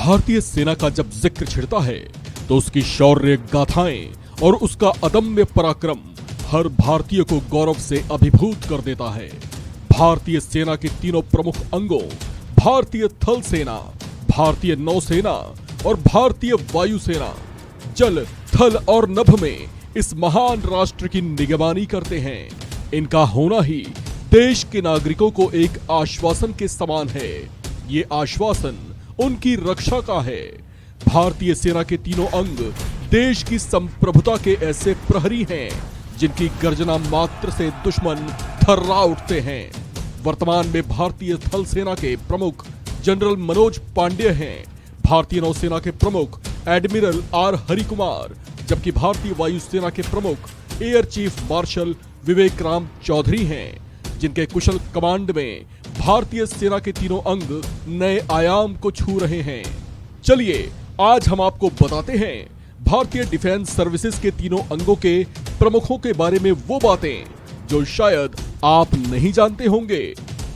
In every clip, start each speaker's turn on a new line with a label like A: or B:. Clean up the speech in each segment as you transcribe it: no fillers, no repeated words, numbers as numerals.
A: भारतीय सेना का जब जिक्र छिड़ता है तो उसकी शौर्य गाथाएं और उसका अदम्य पराक्रम हर भारतीय को गौरव से अभिभूत कर देता है। भारतीय सेना के तीनों प्रमुख अंगों भारतीय थल सेना, भारतीय नौसेना और भारतीय वायुसेना जल, थल और नभ में इस महान राष्ट्र की निगरानी करते हैं। इनका होना ही देश के नागरिकों को एक आश्वासन के समान है। ये आश्वासन उनकी रक्षा का है। भारतीय सेना के तीनों अंग देश की संप्रभुता के ऐसे प्रहरी हैं जिनकी गर्जना मात्र से दुश्मन थर्रा उठते हैं। वर्तमान में भारतीय थल सेना के प्रमुख जनरल मनोज पांडे हैं, भारतीय नौसेना के प्रमुख एडमिरल आर हरिकुमार, जबकि भारतीय वायुसेना के प्रमुख एयर चीफ मार्शल विवेक राम चौधरी हैं, जिनके कुशल कमांड में भारतीय सेना के तीनों अंग नए आयाम को छू रहे हैं। चलिए आज हम आपको बताते हैं भारतीय डिफेंस सर्विसेज के तीनों अंगों के प्रमुखों के बारे में वो बातें जो शायद आप नहीं जानते होंगे।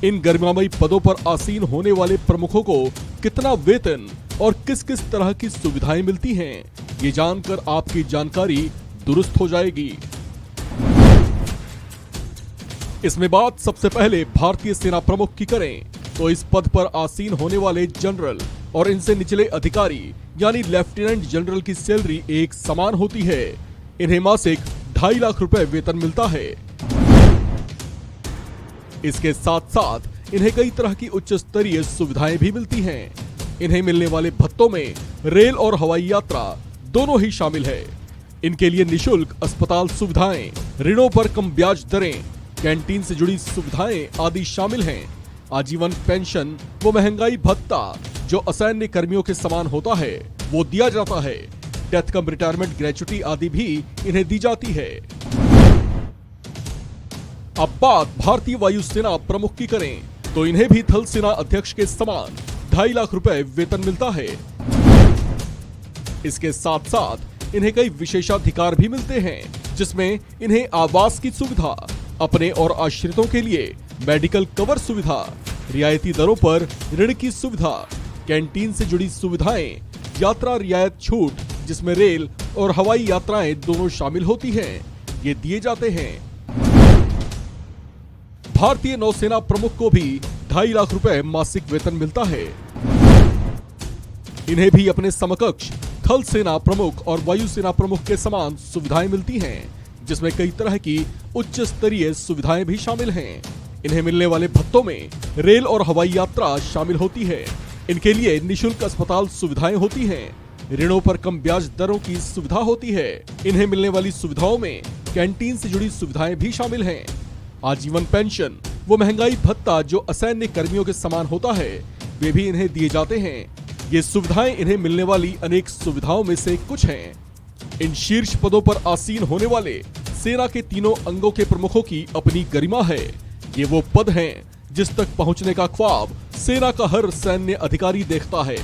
A: इन गरिमामयी पदों पर आसीन होने वाले प्रमुखों को कितना वेतन और किस किस तरह की सुविधाएं मिलती हैं, ये जानकर आपकी जानकारी दुरुस्त हो जाएगी। इसमें बात सबसे पहले भारतीय सेना प्रमुख की करें तो इस पद पर आसीन होने वाले जनरल और इनसे निचले अधिकारी यानी लेफ्टिनेंट जनरल की सैलरी एक समान होती है। इन्हें मासिक 2.5 लाख रुपए वेतन मिलता है। इसके साथ साथ इन्हें कई तरह की उच्च स्तरीय सुविधाएं भी मिलती हैं। इन्हें मिलने वाले भत्तों में रेल और हवाई यात्रा दोनों ही शामिल है। इनके लिए निशुल्क अस्पताल सुविधाएं, ऋणों पर कम ब्याज दरें, कैंटीन से जुड़ी सुविधाएं आदि शामिल हैं। आजीवन पेंशन व महंगाई भत्ता जो असैन्य कर्मियों के समान होता है वो दिया जाता है। डेथ कम रिटायरमेंट ग्रेच्युटी आदि भी इन्हें दी जाती है। अब बात भारतीय वायुसेना प्रमुख की करें तो इन्हें भी थल सेना अध्यक्ष के समान 2.5 लाख रुपए वेतन मिलता है। इसके साथ साथ इन्हें कई विशेषाधिकार भी मिलते हैं, जिसमें इन्हें आवास की सुविधा, अपने और आश्रितों के लिए मेडिकल कवर सुविधा, रियायती दरों पर ऋण की सुविधा, कैंटीन से जुड़ी सुविधाएं, यात्रा रियायत छूट जिसमें रेल और हवाई यात्राएं दोनों शामिल होती हैं, ये दिए जाते हैं। भारतीय नौसेना प्रमुख को भी 2.5 लाख रुपए मासिक वेतन मिलता है। इन्हें भी अपने समकक्ष थल सेना प्रमुख और वायुसेना प्रमुख के समान सुविधाएं मिलती हैं, जिसमें कई तरह की उच्च स्तरीय सुविधाएं भी शामिल हैं। इन्हें मिलने वाले भत्तों में रेल और हवाई यात्रा शामिल होती है। इनके लिए निशुल्क अस्पताल सुविधाएं होती हैं, ऋणों पर कम ब्याज दरों की सुविधा होती है। इन्हें मिलने वाली सुविधाओं में कैंटीन से जुड़ी सुविधाएं भी शामिल हैं। आजीवन पेंशन वो महंगाई भत्ता जो असैन्य कर्मियों के समान होता है, वे भी इन्हें दिए जाते हैं। ये सुविधाएं इन्हें मिलने वाली अनेक सुविधाओं में से कुछ हैं। इन शीर्ष पदों पर आसीन होने वाले सेना के तीनों अंगों के प्रमुखों की अपनी गरिमा है। ये वो पद हैं जिस तक पहुंचने का ख्वाब सेना का हर सैन्य अधिकारी देखता है।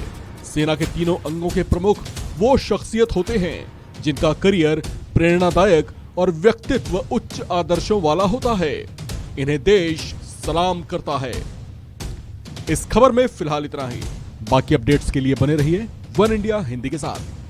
A: सेना के तीनों अंगों के प्रमुख वो शख्सियत होते हैं जिनका करियर प्रेरणादायक और व्यक्तित्व उच्च आदर्शों वाला होता है। इन्हें देश सलाम करता है। इस खबर में फिलहाल इतना ही। बाकी अपडेट्स के लिए बने रहिए वन इंडिया हिंदी के साथ।